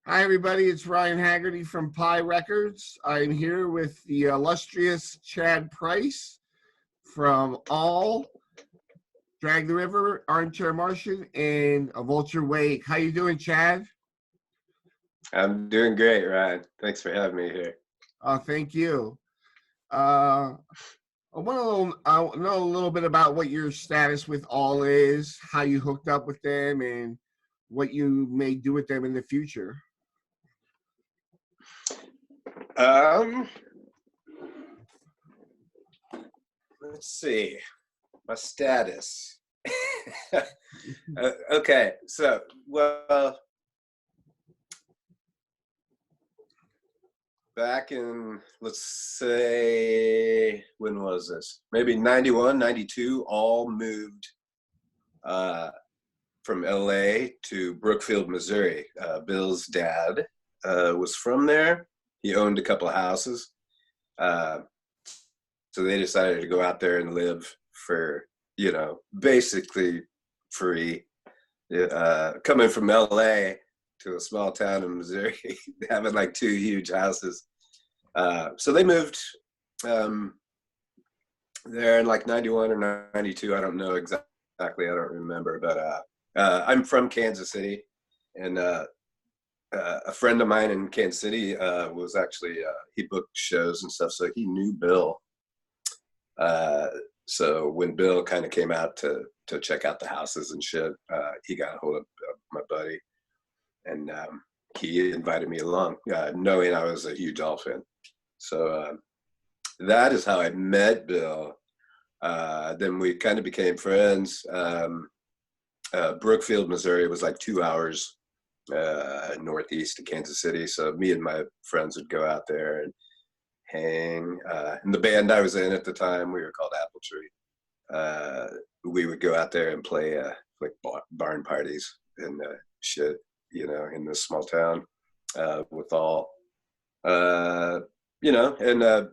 Hi, everybody. It's Ryan Haggerty from Pi Records. I'm here with the illustrious Chad Price from All, Drag the River, Armchair Martian, and A Vulture Wake. How you doing, Chad? I'm doing great, Ryan. Thanks for having me here. Thank you. Uh, I want to know a little bit about what your status with All is, how you hooked up with them, and what you may do with them in the future. Um, let's see. My status. Okay, so, well, back in, let's say, when was this? Maybe 91, 92, all moved from LA to Brookfield, Missouri. Bill's dad was from there. He owned a couple of houses. Uh, so they decided to go out there and live for, basically free. Coming from LA to a small town in Missouri, having like two huge houses. So they moved there in like 91 or 92. I don't know exactly. I don't remember. But I'm from Kansas City. And a friend of mine in Kansas City was actually, he booked shows and stuff. So he knew Bill. So when Bill kind of came out to check out the houses and shit, he got a hold of my buddy, and he invited me along, knowing I was a huge All fan. So that is how I met Bill. Then we kind of became friends. Brookfield, Missouri was like 2 hours northeast of Kansas City. So me and my friends would go out there and hang. And the band I was in at the time, we were called Apple Tree. We would go out there and play like barn parties and shit, in this small town with All. And a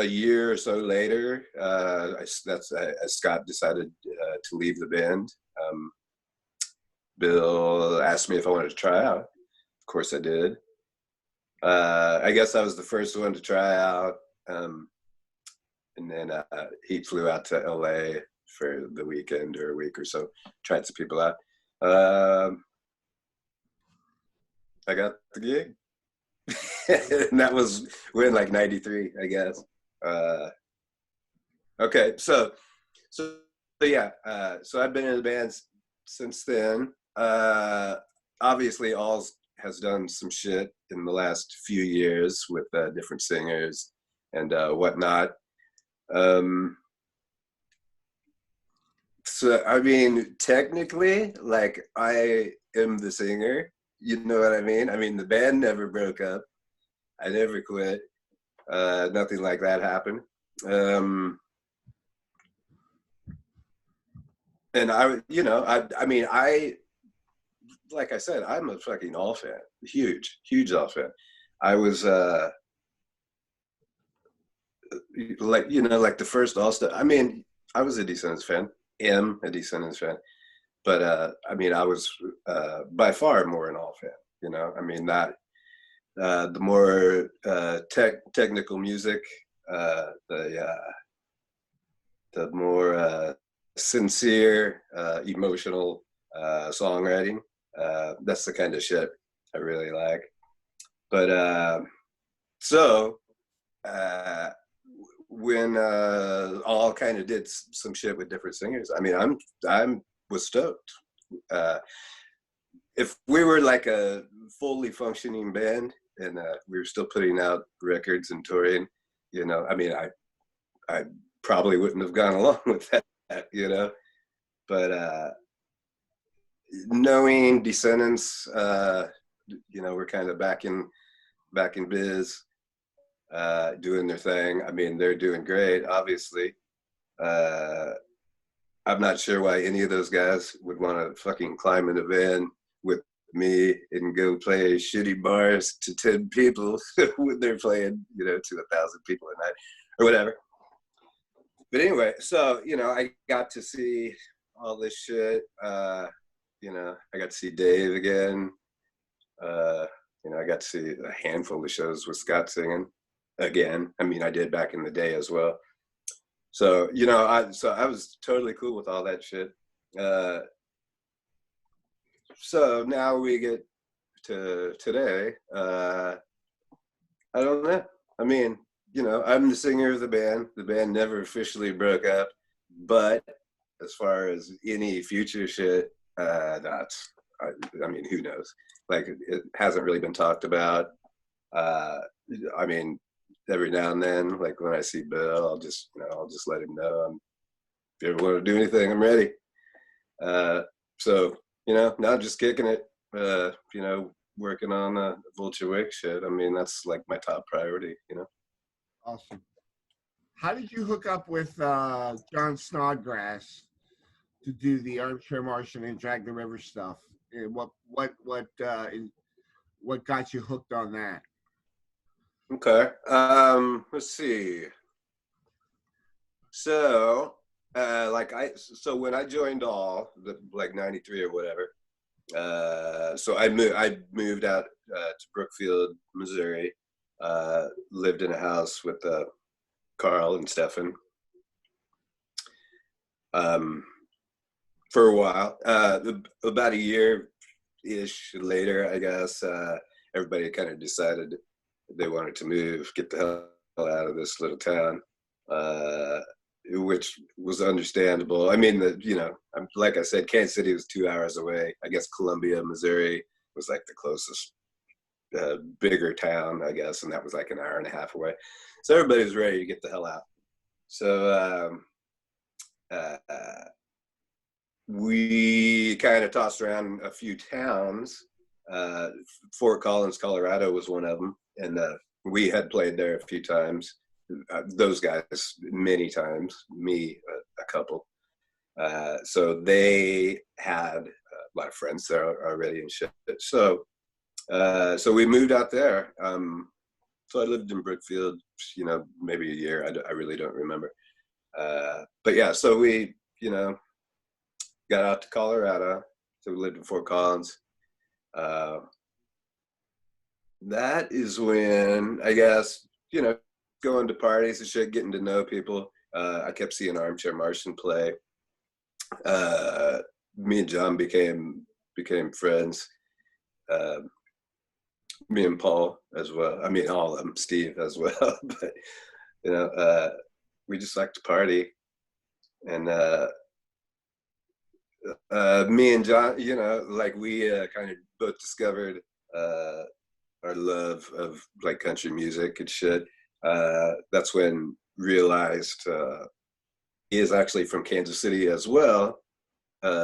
year or so later, Scott decided to leave the band. Bill asked me if I wanted to try out. Of course I did. I guess I was the first one to try out. And then he flew out to LA for the weekend or a week or so, tried some people out. I got the gig. And that was when, like, 93, I guess. Okay, so yeah, so I've been in the band since then. Obviously, All has done some shit in the last few years with different singers and whatnot. So, I mean, technically, like, I am the singer. You know what I mean? I mean, the band never broke up. I never quit. Nothing like that happened. And like I said, I'm a fucking All fan. Huge All fan. I was, like the first All Star. I mean, I was a Descendants fan. Am a Descendants fan. But, I mean, I was by far more an All fan. I mean, that the more technical music, the more sincere, emotional songwriting. That's the kind of shit I really like. But so when All kind of did some shit with different singers, I mean, I'm was stoked. If we were like a fully functioning band and we were still putting out records and touring, I mean, I probably wouldn't have gone along with that, But knowing Descendants, we're kind of back in biz, doing their thing. I mean, they're doing great, obviously. I'm not sure why any of those guys would want to fucking climb in a van with me and go play shitty bars to 10 people when they're playing, to 1,000 people a night or whatever. But anyway, so, I got to see all this shit. I got to see Dave again. You know, I got to see a handful of shows with Scott singing again. I mean, I did back in the day as well. So, you know, I was totally cool with all that shit. So now we get to today. I don't know. I mean, you know, I'm the singer of the band. The band never officially broke up, but as far as any future shit, I mean, who knows? Like, it hasn't really been talked about. I mean, every now and then, like when I see Bill, I'll just let him know, if you ever want to do anything, I'm ready. So, you know, not just kicking it, you know, working on a Vulture Wake shit. I mean, that's like my top priority, you know. Awesome. How did you hook up with John Snodgrass to do the Armchair Martian and Drag the River stuff? And what got you hooked on that? Okay. Let's see. So, so when I joined like 93 or whatever, so I moved out to Brookfield, Missouri, lived in a house with Carl and Stefan for a while. About a year-ish later, I guess, everybody kind of decided they wanted to move, get the hell out of this little town, which was understandable. I mean, you know, like I said, Kansas City was 2 hours away. I guess Columbia, Missouri was like the closest bigger town, I guess, and that was like an hour and a half away. So everybody was ready to get the hell out. So we kind of tossed around a few towns. Fort Collins, Colorado was one of them, and we had played there a few times. Those guys many times, me a couple. So they had a lot of friends there already and shit. So we moved out there. So I lived in Brookfield, you know, maybe a year. I really don't remember. But yeah, so we, you know, got out to Colorado. So we lived in Fort Collins. That is when, I guess, you know, going to parties and shit, getting to know people. I kept seeing Armchair Martian play. Me and John became friends. Me and Paul as well. I mean, all of them, Steve as well. But, you know, we just like to party. And me and John, you know, like we kind of both discovered our love of like country music and shit. That's when realized he is actually from Kansas City as well,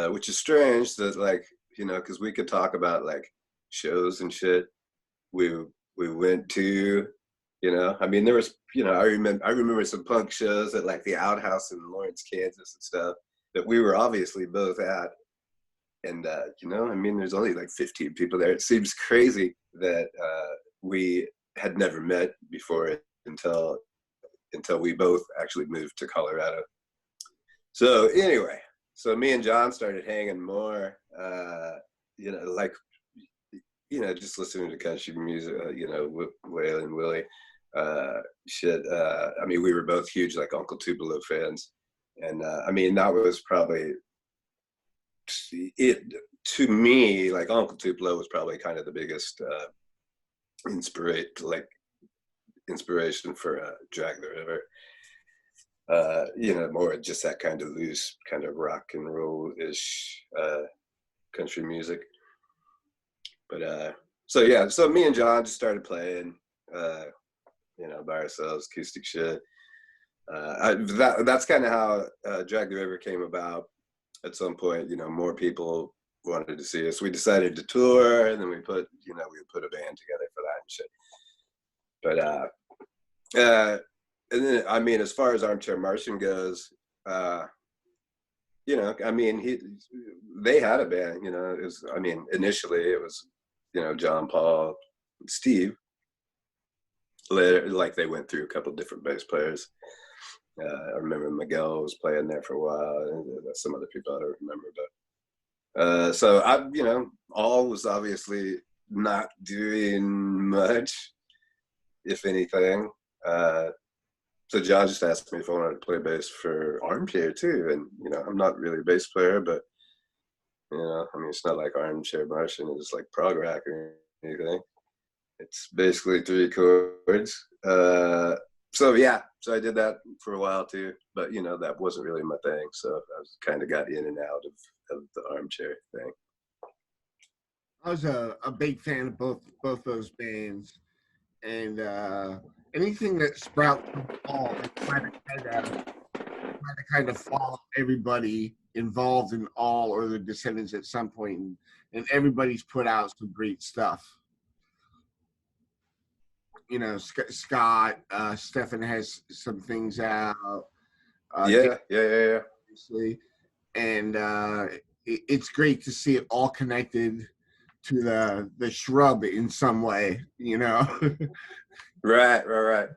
which is strange that, like, you know, because we could talk about like shows and shit we went to, you know. I mean, there was, you know, I remember some punk shows at like the Outhouse in Lawrence, Kansas and stuff that we were obviously both at. And, you know, I mean, there's only like 15 people there. It seems crazy that we had never met before until we both actually moved to Colorado. So anyway, so me and John started hanging more, you know, like, you know, just listening to country music, you know, Waylon Willie, shit. I mean, we were both huge like Uncle Tupelo fans. And I mean, that was probably it to me. Like Uncle Tupelo was probably kind of the biggest inspiration for Drag the River. You know, more just that kind of loose, kind of rock and roll-ish country music. But so yeah, so me and John just started playing, you know, by ourselves, acoustic shit. That's kind of how Drag the River came about. At some point, you know, more people wanted to see us. We decided to tour, and then we put a band together for that and shit. But and then, I mean, as far as Armchair Martian goes, you know, I mean, they had a band, you know. It was, I mean, initially it was, you know, John, Paul, Steve. Later, like, they went through a couple different bass players. I remember Miguel was playing there for a while, and some other people I don't remember. But so I, you know, All was obviously not doing much, if anything. So John just asked me if I wanted to play bass for Armchair too, and I'm not really a bass player, but I mean, it's not like Armchair Martian is like prog rock or anything. It's basically 3 chords. So I did that for a while too, but that wasn't really my thing. So I was kind of got in and out of the Armchair thing. I was a big fan of both those bands, and anything that sprouts from Paul, kind of follow everybody involved in All or the Descendants at some point, and everybody's put out some great stuff. Scott, Stefan has some things out. Yeah. Obviously, and it's great to see it all connected to the shrub in some way. Right.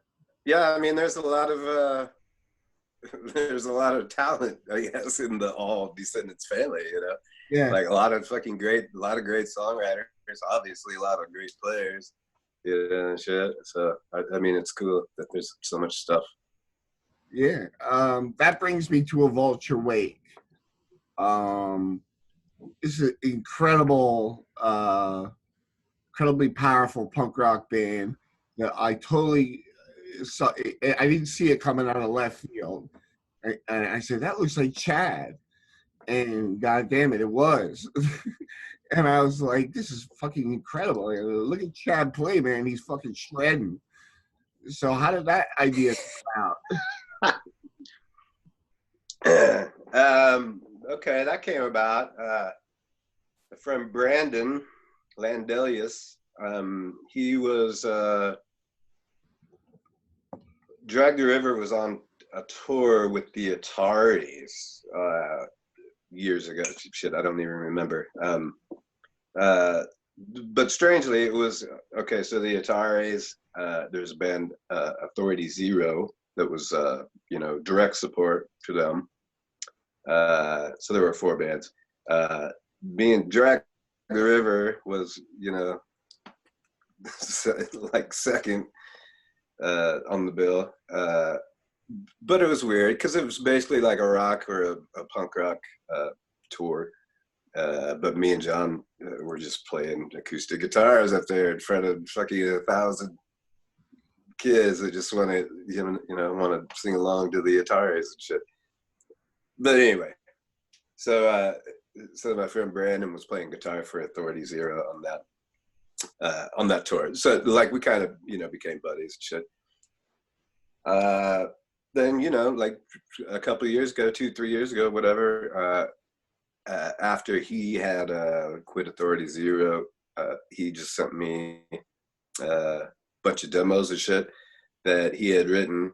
Yeah, I mean, there's a lot of talent, I guess, in the All Descendants family. Yeah, like a lot of great songwriters. Obviously, a lot of great players. And shit. So I mean, it's cool that there's so much stuff. Yeah. That brings me to A Vulture Wake. It's an incredibly powerful punk rock band that I totally saw. I didn't see it coming out of left field. And I said, that looks like Chad. And God damn it, it was. And I was like, this is fucking incredible. Look at Chad play, man. He's fucking shredding. So how did that idea come out? Okay, that came about. From Brandon Landelius. He was Drag the River was on a tour with the Ataris years ago. Shit, I don't even remember. But strangely, it was okay. So the Ataris, there's a band, Authority Zero, that was direct support for them. So there were 4 bands. Being Drag the River was like second on the bill, but it was weird because it was basically like a rock or a punk rock tour. But me and John were just playing acoustic guitars up there in front of fucking 1,000 kids that just want to want to sing along to the Ataris and shit. But anyway, so my friend Brandon was playing guitar for Authority Zero on that tour. So like we kind of became buddies and shit. Then like a couple of years ago, 2-3 years ago, whatever. After he had quit Authority Zero, he just sent me a bunch of demos and shit that he had written.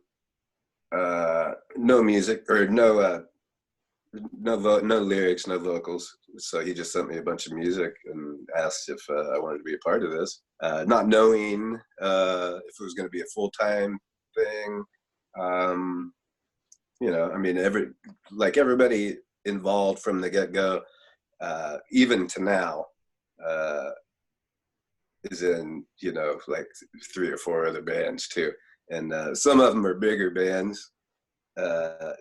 No music or no lyrics, no vocals. So he just sent me a bunch of music and asked if I wanted to be a part of this, not knowing if it was going to be a full-time thing. I mean, everybody involved from the get-go, even to now, is in like 3 or 4 other bands too, and some of them are bigger bands. So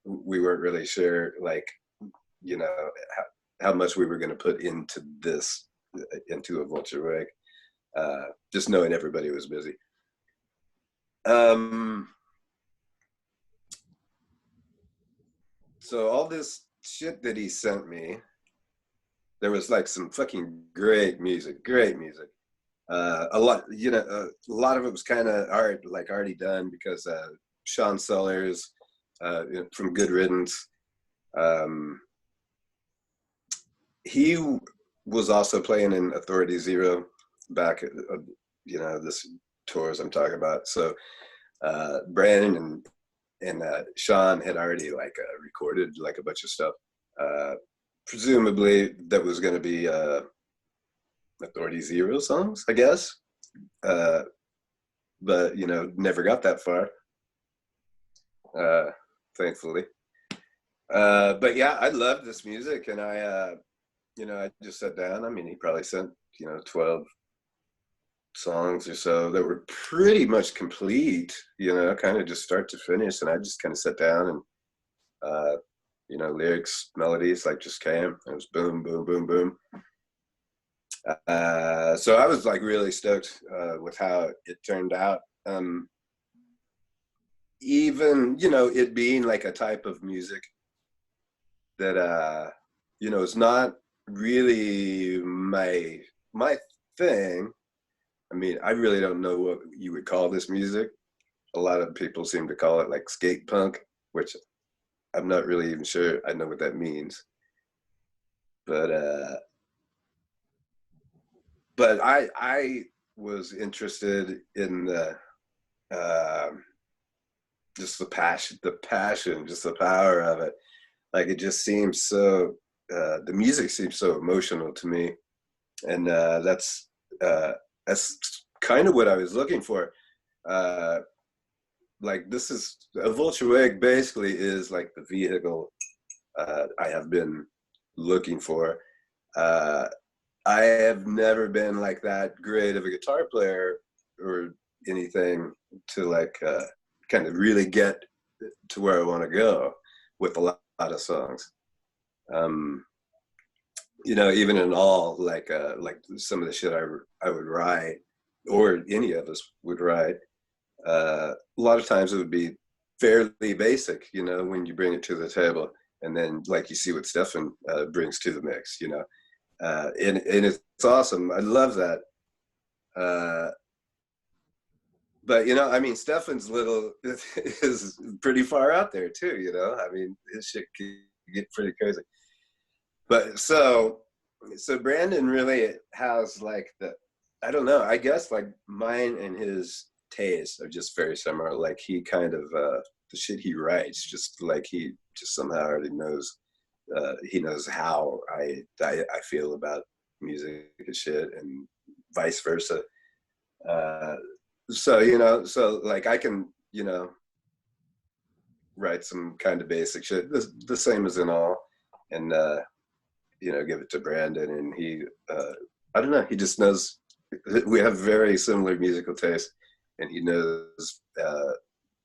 we weren't really sure, like, how much we were going to put into A Vulture Wake, just knowing everybody was busy. So all this shit that he sent me, there was like some fucking great music. A lot of it was kind of already done because Sean Sellers from Good Riddance, he was also playing in Authority Zero back at this tours I'm talking about. So Brandon and Sean had already recorded like a bunch of stuff, presumably that was going to be Authority Zero songs, I guess, but never got that far, thankfully. But yeah, I love this music, and I just sat down. I mean, he probably sent 12 songs or so that were pretty much complete, kind of just start to finish. And I just kind of sat down and, lyrics, melodies, like just came. It was boom, boom, boom, boom. So I was like really stoked with how it turned out. Even, it being like a type of music that, is not really my thing. I mean, I really don't know what you would call this music. A lot of people seem to call it like skate punk, which I'm not really even sure I know what that means. But I was interested in the just the passion, just the power of it. Like it just seems so. The music seems so emotional to me, and that's kind of what I was looking for. Like this is A Vulture Wake basically is like the vehicle I have been looking for. I have never been like that great of a guitar player or anything to like kind of really get to where I want to go with a lot of songs. Even in all like some of the shit I would write, or any of us would write, a lot of times it would be fairly basic, when you bring it to the table, and then like you see what Stefan brings to the mix, and it's awesome. I love that. But I mean, Stefan's little is pretty far out there too. I mean, his shit can get pretty crazy. But so Brandon really has like I don't know, I guess like mine and his tastes are just very similar. Like he kind of the shit he writes, just like he just somehow already knows. He knows how I feel about music and shit, and vice versa. So like I can write some kind of basic shit, the same as in all, and give it to Brandon, and he I don't know, he just knows. We have very similar musical taste, and he knows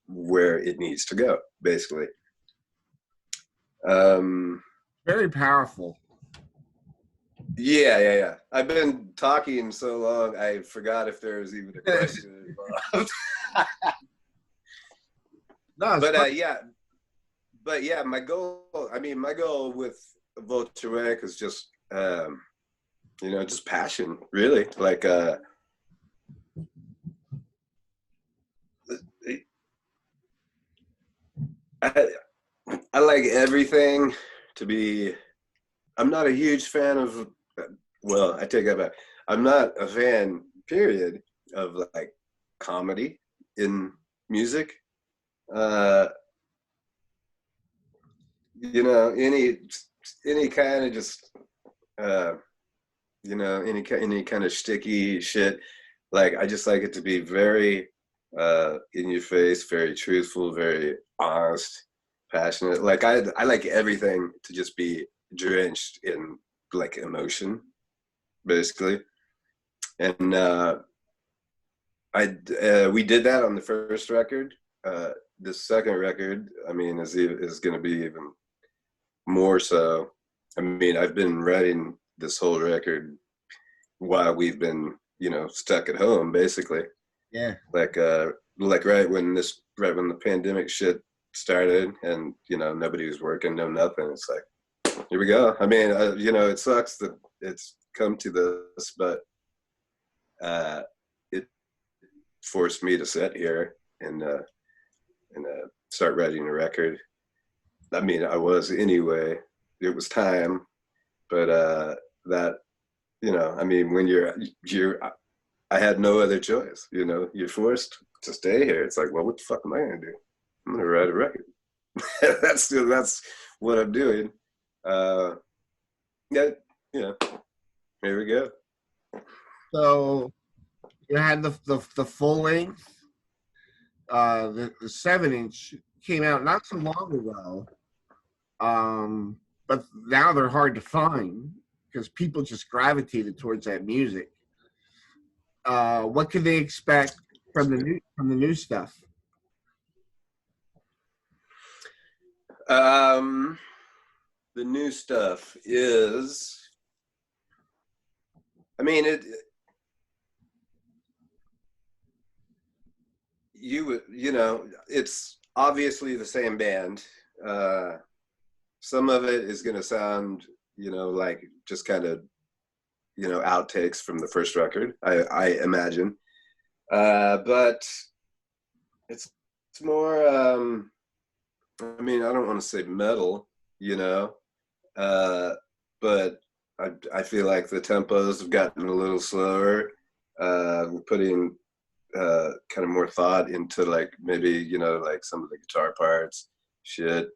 where it needs to go, basically. Very powerful. Yeah. I've been talking so long, I forgot if there was even a question involved. No, but yeah, my goal with Vulture Wake is just, just passion, really. Like, I like everything to be. I'm not a huge fan of. Well, I take that back. I'm not a fan, period, of like comedy in music. Any kind of just, any kind of sticky shit. Like I just like it to be very in your face, very truthful, very honest, passionate. Like I like everything to just be drenched in like emotion, basically. And we did that on the first record. The second record, I mean, is going to be even more so. I mean, I've been writing this whole record while we've been, stuck at home, basically. Yeah. Like right when the pandemic shit started, and nobody was working, no nothing. It's like, here we go. I mean, it sucks that it's come to this, but it forced me to sit here and start writing a record. I mean, I was anyway. It was time, but that, I mean, when I had no other choice. You're forced to stay here. It's like, well, what the fuck am I gonna do? I'm gonna write a record. that's what I'm doing. Yeah, here we go. So you had the full length, the 7-inch came out not so long ago, but now they're hard to find. because people just gravitated towards that music. What can they expect from the new stuff? The new stuff is, I mean, you know, it's obviously the same band. Some of it is going to sound, you know, like just kind of, you know, outtakes from the first record, I imagine. But it's more, I mean, I don't want to say metal, you know, but I feel like the tempos have gotten a little slower. We're putting kind of more thought into like maybe, you know, like some of the guitar parts, shit.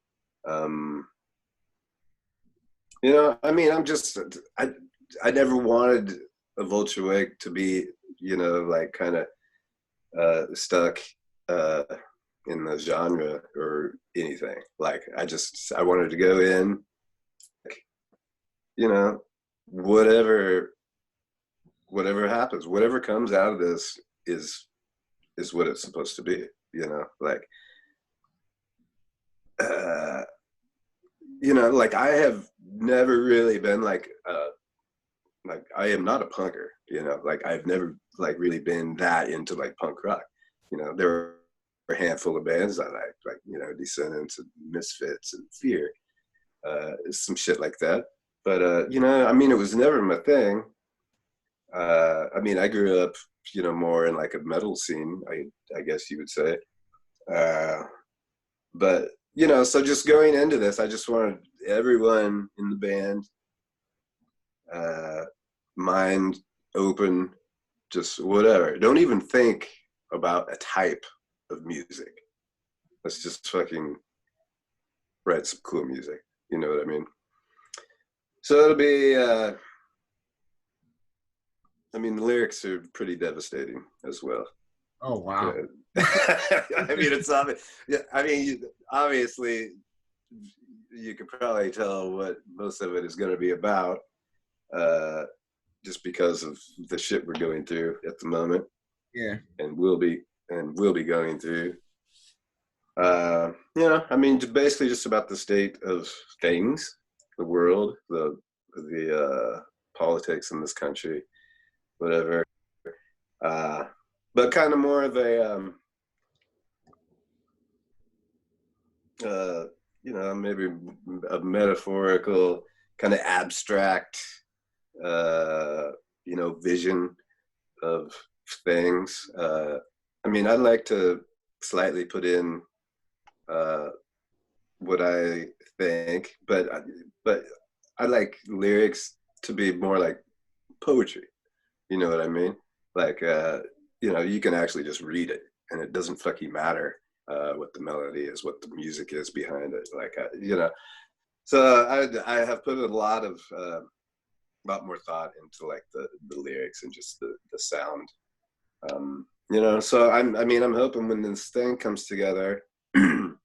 You know, I mean, I never wanted A Vulture Wake to be, you know, like kind of stuck in the genre or anything. Like I wanted to go in, you know, whatever happens, whatever comes out of this is what it's supposed to be, you know, like you know, like I have never really been like I am not a punker, you know, like I've never like really been that into like punk rock. You know, there were a handful of bands I liked, like, you know, Descendants and Misfits and Fear, some shit like that. But you know, I mean, it was never my thing. I mean, I grew up, you know, more in like a metal scene, I guess you would say. But you know, so just going into this, I just wanted everyone in the band, mind open, just whatever. Don't even think about a type of music. Let's just fucking write some cool music. You know what I mean? So it'll be, I mean, the lyrics are pretty devastating as well. Oh, wow. I mean, it's obvious. Yeah, I mean, obviously, you could probably tell what most of it is going to be about, just because of the shit we're going through at the moment. Yeah. And we'll be going through. You know, I mean, basically just about the state of things, the world, the politics in this country, whatever. But kind of more of a, you know, maybe a metaphorical, kind of abstract, you know, vision of things. I mean, I'd like to slightly put in what I think, but I like lyrics to be more like poetry. You know what I mean? Like, you know, you can actually just read it, and it doesn't fucking matter what the melody is, what the music is behind it. Like, you know, so I have put a lot more thought into like the lyrics and just the sound. You know, so I'm hoping when this thing comes together, because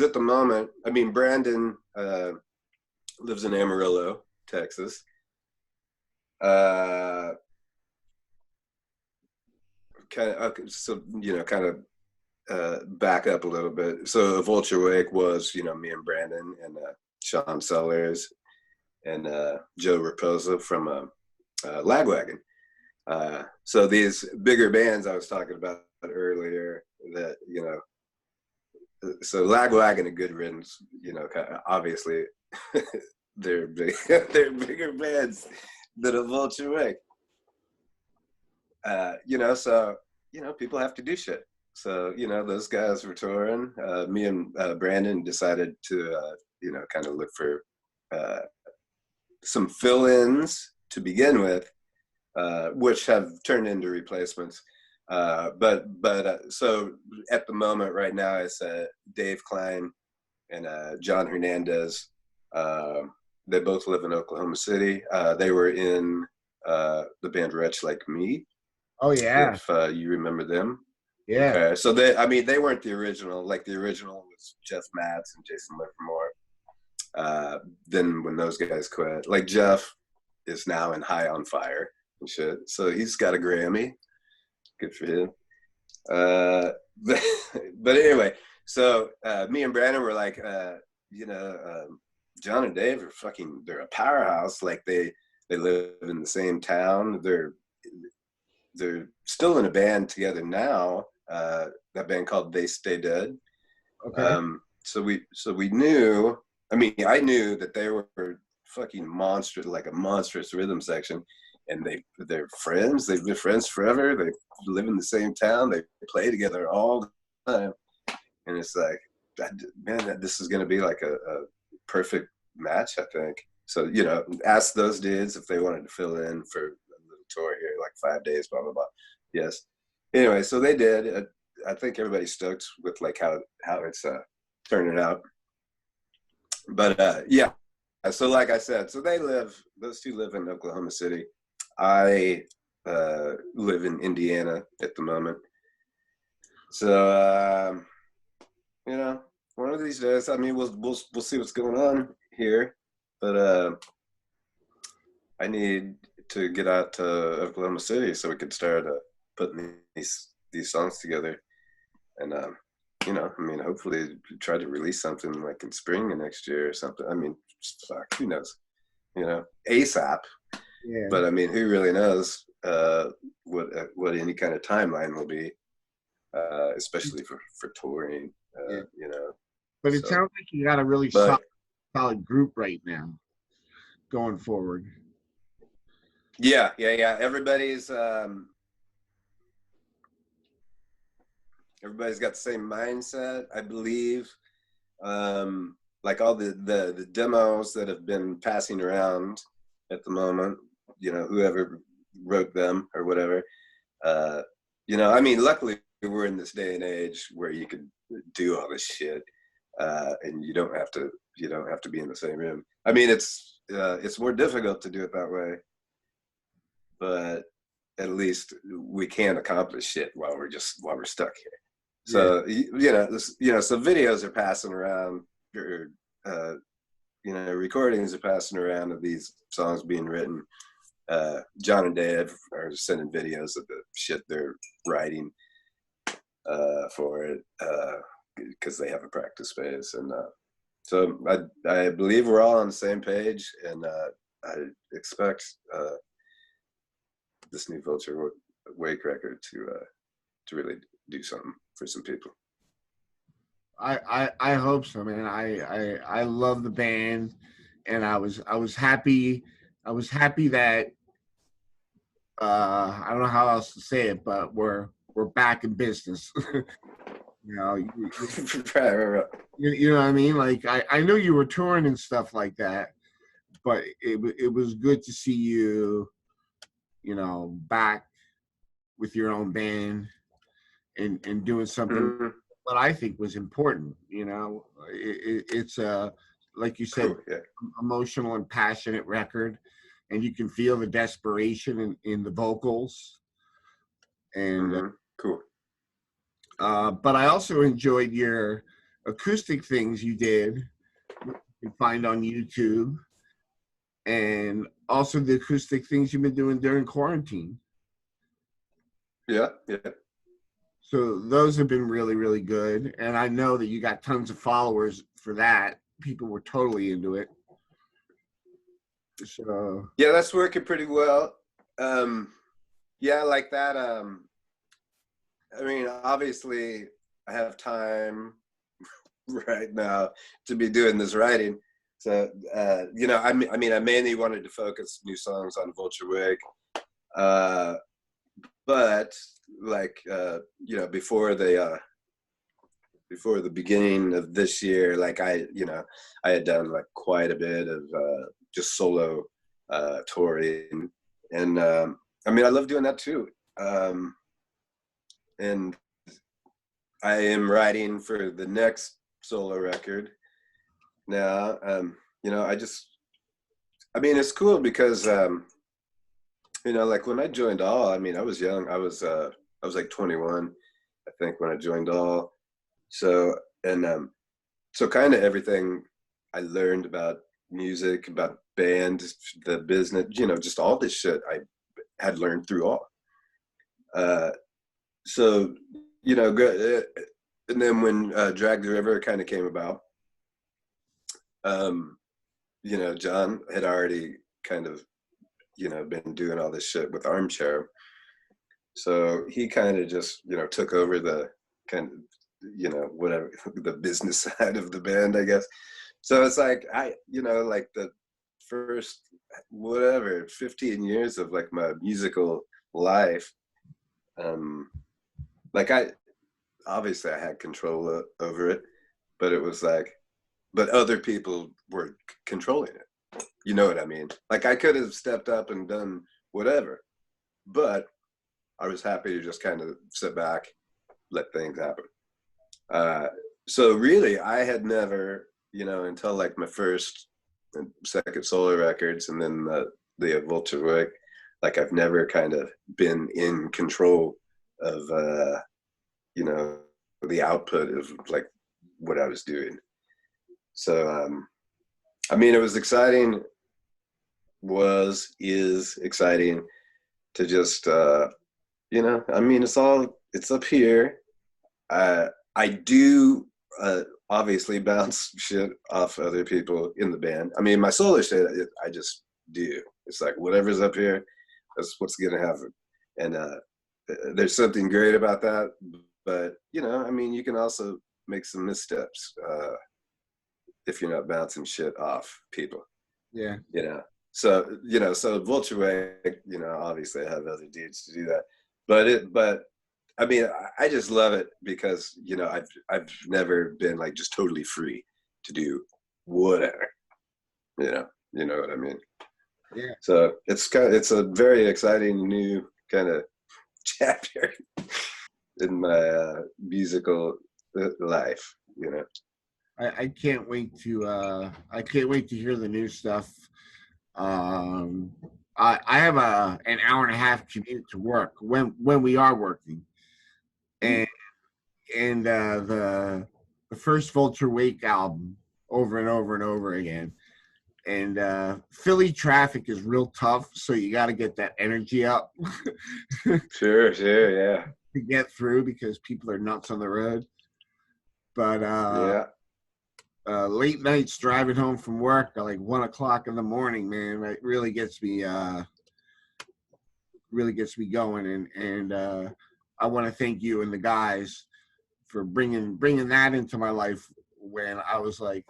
at the moment, I mean, Brandon lives in Amarillo, Texas. So, you know, kind of back up a little bit. So A Vulture Wake was, you know, me and Brandon and Sean Sellers and Joe Raposa from Lagwagon. So these bigger bands I was talking about earlier, that, you know, so Lagwagon and Good Riddance, you know, obviously they're big, they're bigger bands than A Vulture Wake. You know, so, you know, people have to do shit. So, you know, those guys were touring. Me and Brandon decided to, you know, kind of look for some fill-ins to begin with, which have turned into replacements. So at the moment right now, it's Dave Klein and John Hernandez. They both live in Oklahoma City. They were in the band Wretch Like Me. Oh, yeah. If you remember them. Yeah. Okay. So they weren't the original. Like, the original was Jeff Matz and Jason Livermore. Then when those guys quit, like Jeff is now in High on Fire and shit. So he's got a Grammy. Good for him. But anyway, so me and Brandon were like, John and Dave are they're a powerhouse. Like they live in the same town. They're still in a band together now. That band called They Stay Dead. Okay. So we knew. I mean, I knew that they were fucking monstrous, like a monstrous rhythm section, and they're friends. They've been friends forever. They live in the same town. They play together all the time, and it's like, man, this is going to be like a perfect match, I think. So ask those dudes if they wanted to fill in for a little tour here, like 5 days, blah blah blah. Yes. Anyway, so they did. I think everybody's stoked with like how it's turning out. But yeah, so like I said, so those two live in Oklahoma City. I live in Indiana at the moment. So one of these days, I mean, we'll see what's going on here, but I need to get out to Oklahoma City so we can start putting these songs together, and I mean, hopefully try to release something like in spring of next year or something. I mean, fuck, who knows? ASAP. Yeah. But I mean, who really knows what any kind of timeline will be, especially for touring. Yeah. But it sounds like you got a really solid group right now going forward. Yeah. Everybody's got the same mindset, I believe. Like all the demos that have been passing around at the moment, whoever wrote them or whatever, I mean, luckily we're in this day and age where you can do all this shit, and you don't have to be in the same room. I mean, it's more difficult to do it that way, but at least we can accomplish shit while we're stuck here. So so videos are passing around, or recordings are passing around of these songs being written. John and Dave are sending videos of the shit they're writing for it, because they have a practice space, and so I believe we're all on the same page, and I expect this new Vulture Wake record to really do something for some people. I hope so, man. I love the band, and I was happy that I don't know how else to say it, but we're back in business. Right. You know what I mean? Like I know you were touring and stuff like that, but it was good to see you, back with your own band and doing something what I think was important. It's like you said, emotional and passionate record, and you can feel the desperation in the vocals. And cool. But I also enjoyed your acoustic things you did. You can find on YouTube, and also the acoustic things you've been doing during quarantine. Yeah. So those have been really, really good. And I know that you got tons of followers for that. People were totally into it. So yeah, that's working pretty well. Yeah, I like that. I mean, obviously I have time right now to be doing this writing. So, I mean, I mainly wanted to focus new songs on Vulture Wake. But like, before the beginning of this year, like I had done like quite a bit of just solo touring, and I mean, I love doing that too. And I am writing for the next solo record now. I mean, it's cool because like when I joined All, I mean, I was young. I was like 21, I think, when I joined All. So, and so kind of everything I learned about music, about band, the business, just all this shit I had learned through all. Uh, so, and then when Drag the River kind of came about, um, John had already kind of, been doing all this shit with Armchair. So he kind of just, took over the kind of, whatever, the business side of the band, I guess. So it's like, like the first, whatever, 15 years of like my musical life, like obviously I had control over it, but it was like, but other people were controlling it. You know what I mean? Like I could have stepped up and done whatever, but I was happy to just kind of sit back, let things happen. So really, I had never, until like my first and second solo records, and then the A Vulture Wake, like I've never kind of been in control of, the output of like what I was doing. So, I mean, it was exciting, is exciting to just, I mean, it's up here. I do obviously bounce shit off other people in the band. I mean, my solo shit, I just do. It's like whatever's up here, that's what's gonna happen. And there's something great about that. But I mean, you can also make some missteps if you're not bouncing shit off people. Yeah. So so Vulture Wake, obviously I have other dudes to do that. But I mean, I just love it because I've never been like just totally free to do whatever. You know what I mean? Yeah. So it's a very exciting new kind of chapter in my musical life. I can't wait to hear the new stuff. I have an hour and a half commute to work when we are working, and the first Vulture Wake album over and over and over again. And Philly traffic is real tough, so you got to get that energy up Sure, yeah. to get through because people are nuts on the road. But Yeah. late nights driving home from work at like 1 o'clock in the morning, man, it really gets me going. And I want to thank you and the guys for bringing that into my life when I was like,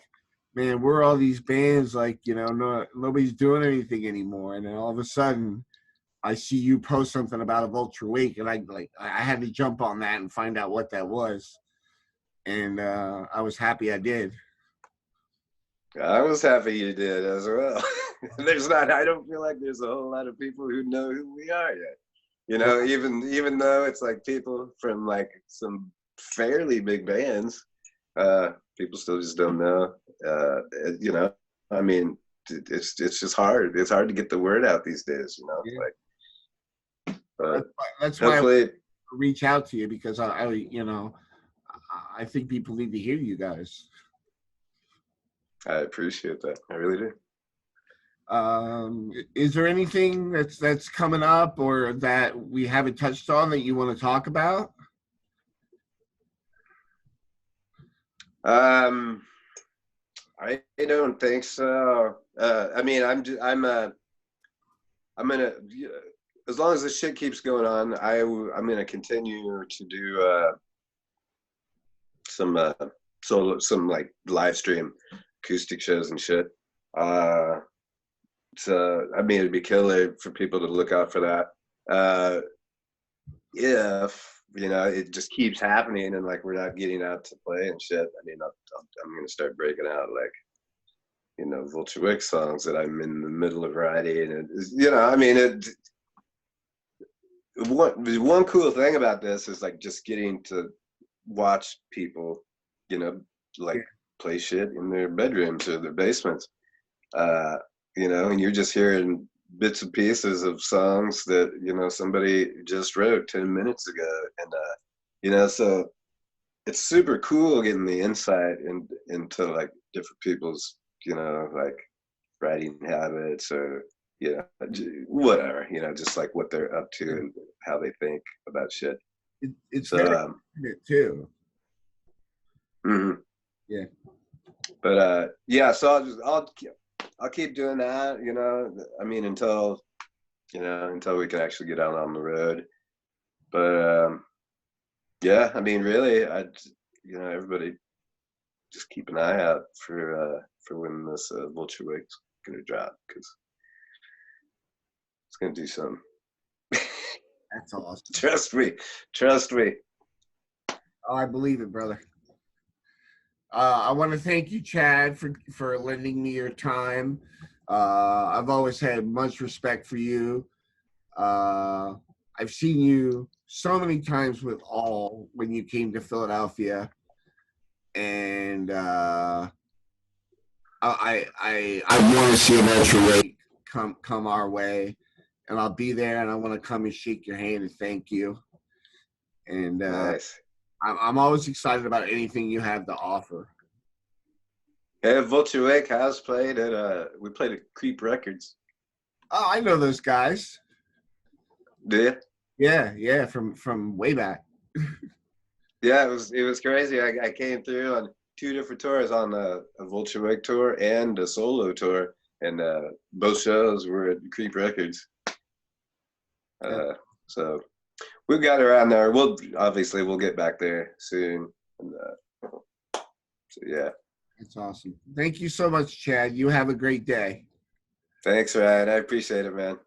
man, where are all these bands? Like, nobody's doing anything anymore. And then all of a sudden, I see you post something about A Vulture Wake, and I had to jump on that and find out what that was. And I was happy I did. I was happy you did as well. I don't feel like there's a whole lot of people who know who we are yet. Even though it's like people from like some fairly big bands, people still just don't know. I mean, it's just hard. It's hard to get the word out these days. Yeah. Like, that's why I reach out to you, because I think people need to hear you guys. I appreciate that. I really do. Is there anything that's coming up or that we haven't touched on that you want to talk about? I don't think so. I mean, I'm gonna, as long as this shit keeps going on, I'm gonna continue to do some like live stream acoustic shows and shit. So I mean, it'd be killer for people to look out for that. If it just keeps happening and like we're not getting out to play and shit, I mean, I'm gonna start breaking out like Vulture Wake songs that I'm in the middle of writing, and I mean, one cool thing about this is like just getting to watch people, like play shit in their bedrooms or their basements, and you're just hearing bits and pieces of songs that somebody just wrote 10 minutes ago, and so it's super cool getting the insight into like different people's like writing habits or whatever, just like what they're up to and how they think about shit. It's So very good too. mhm. Yeah. But yeah, so I'll keep doing that, I mean, until we can actually get out on the road. But yeah, I mean, really, everybody just keep an eye out for when this Vulture Wake's gonna drop, because it's gonna do something. That's awesome. Trust me. Oh, I believe it, brother. I want to thank you, Chad, for lending me your time. I've always had much respect for you. I've seen you so many times with All when you came to Philadelphia, and I want to see a Vulture Wake come our way, and I'll be there, and I want to come and shake your hand and thank you. And Nice. I'm always excited about anything you have to offer. Yeah, Vulture Wake has played we played at Creep Records. Oh, I know those guys. Do you? Yeah, from way back. Yeah, it was crazy. I came through on 2 different tours, on a Vulture Wake tour and a solo tour, and both shows were at Creep Records. So we've got around there. We'll get back there soon. And, so yeah. That's awesome. Thank you so much, Chad. You have a great day. Thanks, Ryan. I appreciate it, man.